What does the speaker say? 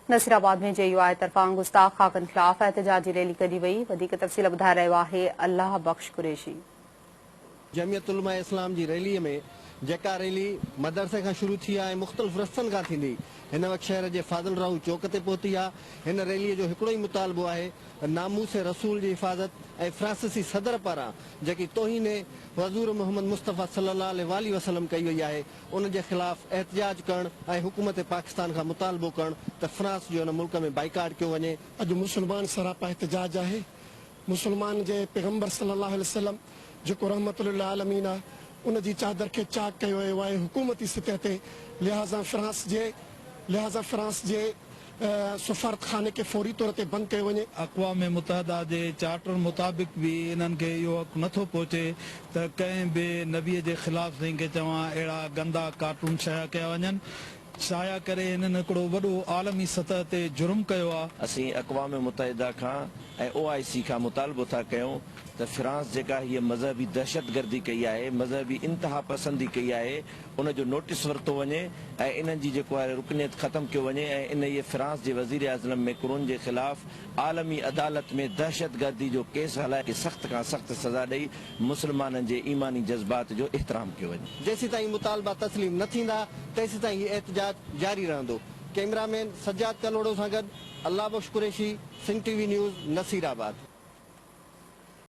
नसीराबाद में JUI तरफां गुस्ताख खाकन खिलाफ एहतजाजी रैली कढी वई। वधीक तफ़सील ॿुधाए रहियो आहे अल्लाहबux कुरेशी। जमعيت اسلام जी रैली में जेका रैली मदरसे खां शुरू थी आहे मुख़्तलिफ़ रस्तनि खां थींदी हिन वक़्तु शहर जे फाज़िल राहू चौक ते पहुती आहे। हिन रैलीअ जो हिकिड़ो ई मुतालबो आहे नामूस रसूल जी हिफ़ाज़त ऐं फ्रांसीसी सदर पारां जेकी तौहीन हज़ूर मोहम्मद मुस्तफ़ा सल्लल्लाहु अलैहि वसल्लम कई वई आहे उन जे ख़िलाफ़ एहतजाज करणु ऐं हुकूमत पाकिस्तान खां मुतालबो करणु त फ्रांस जो हुन मुल्क में बाइकाट कयो वञे। अॼु मुसलमान सरापा एहतजाज आहे। मुसलमान जे पैगम्बर सल्लल्लाहु अलैहि वसल्लम जेको रहमतुल आलमीन आहे उन जी चादर खे चाक कयो वियो आहे हुकूमती सतह ते। लिहाज़ा फ्रांस जे सफारत खाने के फौरी तौर ते बंदि कयो वञे। अक़वाम मुतहदा जे चार्टर मुताबिक़ भी इन्हनि खे इहो हक़ नथो पहुचे त कंहिं बि नबीअ जे ख़िलाफ़ साईं खे चवां अहिड़ा गंदा कार्टून शाया कया वञनि। शाया करे हिननि हिकिड़ो वॾो आलमी सतह ते जुर्म कयो आहे। असीं अक़वाम मुतहदा खां ऐं OIC खां मुतालबो था कयूं त फ्रांस जेका हीअ मज़हबी दहशतगर्दी कई आहे मज़हबी इंतिहा पसंदी कई आहे उन जो नोटिस वरितो वञे ऐं इन्हनि जी जेको आहे रुकनियत ख़तमु कयो वञे ऐं इन इहे फ्रांस जे वज़ीर आज़म मैक्रोन जे ख़िलाफ़ आलमी अदालत में दहशतगर्दी जो केस हलाए के सख़्त खां सख़्त सज़ा ॾेई मुसलमाननि जे ईमानी जज़्बात जो एहतराम कयो वञे। जेसीं ताईं मुतालबा तस्लीम न थींदा तेसीं ताईं हीउ एहतजाज जारी रहंदो। कैमरामैन सज्जाद कलोड़ो सां गॾु अल्लाहबux कुरैशी, सिंह TV न्यूज़, नसीराबाद।